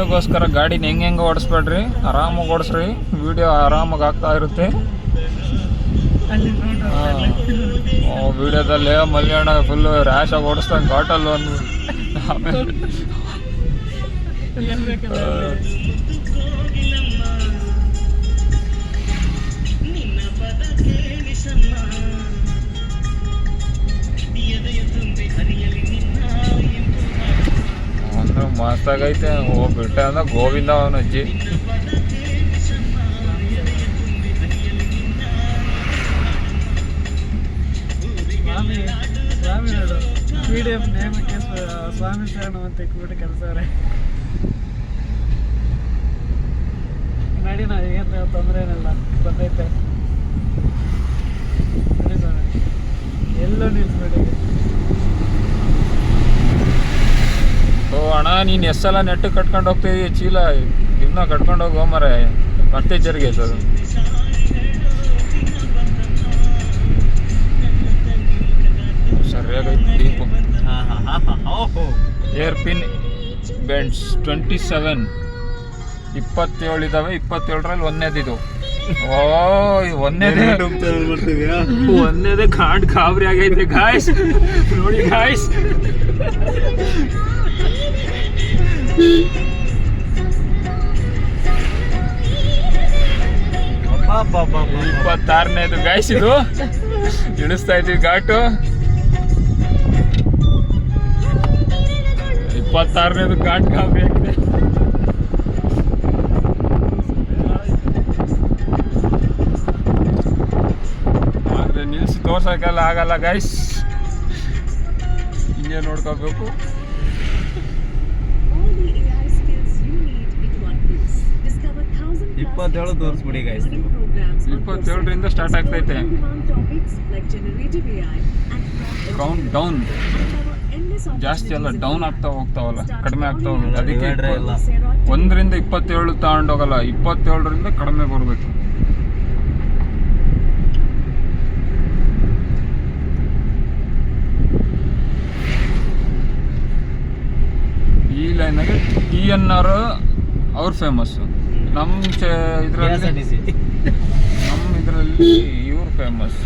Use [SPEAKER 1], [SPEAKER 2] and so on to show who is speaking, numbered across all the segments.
[SPEAKER 1] ವಿಡಿಯೋಗೋಸ್ಕರ ಗಾಡಿನ ಹೆಂಗೆ ಓಡಿಸ್ಬೇಡ್ರಿ, ಆರಾಮಾಗಿ ಓಡಿಸ್ರಿ, ವಿಡಿಯೋ ಆರಾಮಾಗಿ ಆಗ್ತಾ ಇರುತ್ತೆ. ವಿಡಿಯೋದಲ್ಲಿ ಮಲ್ಯಾಣ ಫುಲ್ಲು ರ್ಯಾಶಾಗಿ ಓಡಿಸ್ದಂಗೆ ಘಾಟಲ್ಲಿ ಒಂದು ಆಮೇಲೆ ಅಂದ್ರೆ ಮಸ್ತಾಗೈತೆ. ಹೋಗ್ಬಿಟ್ಟೆ ಅಂದ್ರೆ ಗೋವಿಂದ ಅವನ ಅಜ್ಜಿ.
[SPEAKER 2] ಸ್ವಾಮಿ ನೋಡು, PDF ನೇಮಕ್ಕೆ ಸ್ವಾಮಿ ಶರಣ ಅಂತ ಇಟ್ಬಿಟ್ಟು ಕೆಲಸ ನಡಿ. ನಾವು ಏನು ತೊಂದರೆ ಏನಿಲ್ಲ, ಬಂದೈತೆ. ಎಲ್ಲೋ ನಿಲ್ಸ್ಬೇಡಿ.
[SPEAKER 1] ಓ ಅಣ್ಣ, ನೀನು ಎಷ್ಟೆಲ್ಲ ನೆಟ್ಟು ಕಟ್ಕೊಂಡು ಹೋಗ್ತಿದ್ದೀವಿ, ಚೀಲ ಇವನ್ನ ಕಟ್ಕೊಂಡು ಹೋಗೋ ಮರೆ, ಮತ್ತೆ ಜರಿಗೆ ಸರ್. ಸರಿಯಾಗೈತೆ ದೀಪು. ಏರ್ ಪಿನ್ ಬೆಂಡ್ಸ್ 27 27 ಇದಾವೆ. 27ರಲ್ಲಿ ಒಂದೇದಿದು. ಒಂದೇದೇ ಘಾಟ್ ಗಾಬರಿ ಆಗೈತೆ ಗಾಯ್ಸ್, ನೋಡಿ ಗಾಯ್ಸ್. 26ನೇದು ಗಾಯ್ಸ್, ಇದು ಇಳಿಸ್ತಾ ಇದ್ದೀವಿ ಘಾಟು. 26ನೇದು ಘಾಟ್ ಗಾಬರಿ ಆಗಿದೆ. ಆದ್ರೆ ನಿಲ್ಸಿ ತೋರ್ಸಕ್ಕೆಲ್ಲ ಆಗಲ್ಲ ಗೈಸ್, ಹಿಂಗೆ ನೋಡ್ಕೋಬೇಕು.
[SPEAKER 2] ತೋರಿಸ್ಬಿಡಿ ಗೈಸ್.
[SPEAKER 1] 27ರಿಂದ ಸ್ಟಾರ್ಟ್ ಆಗ್ತೈತೆ ಕೌಂಟ್ ಡೌನ್. ಜಾಸ್ತಿ ಅಲ್ಲ, ಡೌನ್ ಆಗ್ತಾ ಹೋಗ್ತಾವಲ್ಲ, ಕಡಿಮೆ ಆಗ್ತಾ ಹೋಗುತ್ತೆ. ಅದಕ್ಕೆ 1ರಿಂದ 27 ತಗೊಂಡೋಗಲ್ಲ, 27ರಿಂದ ಕಡಿಮೆ ಬರಬೇಕು. ಈ ಲೈನಾಗೆ TNR ಅವ್ರು ಫೇಮಸ್ಸು. ನಮ್ಮ ಇದರಲ್ಲಿ ಇವ್ರು ಫೇಮಸ್.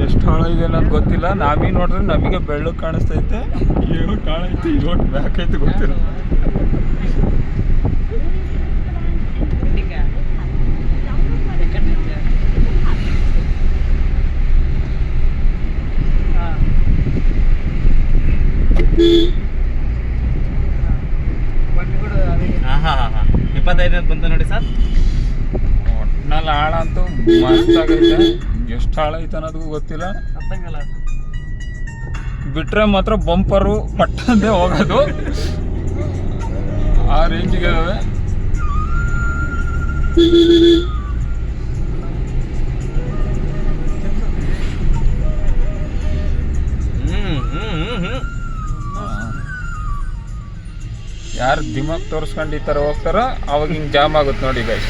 [SPEAKER 1] ಎಷ್ಟು ಹಾಳ ಇದೆ ಅನ್ನೋದು ಗೊತ್ತಿಲ್ಲ. ನಾವೀ ನೋಡಿದ್ರೆ ನಮಗೆ ಬೆಳ್ಳಗೆ ಕಾಣಿಸ್ತೈತೆ, ಇವಾಗ ಕಾಣೈತೆ, ಇವಾಗ ಬ್ಯಾಕ್ ಐತೆ ಗೊತ್ತಿಲ್ಲ.
[SPEAKER 2] $25 ಬಂತ ನೋಡಿ ಸರ್.
[SPEAKER 1] ಒಟ್ನಲ್ಲಿ ಹಾಳ ಅಂತೂ ಮಸ್ತ್ ಆಗೈತೆ. ಎಷ್ಟು ಹಾಳ ಐತೆ ಅನ್ನೋದಕ್ಕೂ ಗೊತ್ತಿಲ್ಲ. ಬಿಟ್ರೆ ಮಾತ್ರ ಬಂಪರು ಪಟ್ಟಂದೇ ಹೋಗೋದು, ಆ ರೇಂಜಿಗೆ ಇದಾವೆ. ಯಾರು ದಿಮಾಗ್ ತೋರಿಸ್ಕೊಂಡು ಈ ಥರ ಹೋಗ್ತಾರ ಅವಾಗ ಹಿಂಗೆ ಜಾಮ್ ಆಗುತ್ತೆ ನೋಡಿ ಗೈಸ್.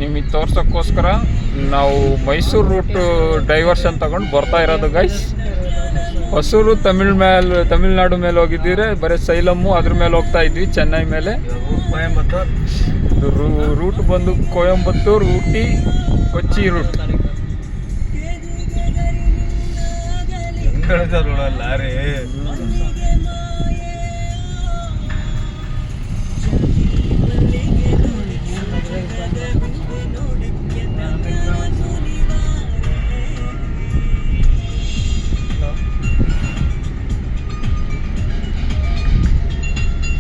[SPEAKER 1] ನಿಮಗೆ ತೋರ್ಸೋಕ್ಕೋಸ್ಕರ ನಾವು ಮೈಸೂರು ರೂಟ್ ಡೈವರ್ಷನ್ ತಗೊಂಡು ಬರ್ತಾ ಇರೋದು ಗೈಸ್. ಹೊಸೂರು ತಮಿಳ್ನಾಡು ಮೇಲೆ ಹೋಗಿದ್ದೀರಿ, ಬರೀ ಸೈಲಮ್ಮು ಅದ್ರ ಮೇಲೆ ಹೋಗ್ತಾ ಇದ್ವಿ, ಚೆನ್ನೈ ಮೇಲೆ. ರೂಟ್ ಬಂದು ಕೊಯಂಬತ್ತೂರು, ಊಟಿ, ಕೊಚ್ಚಿ ರೂಟ್.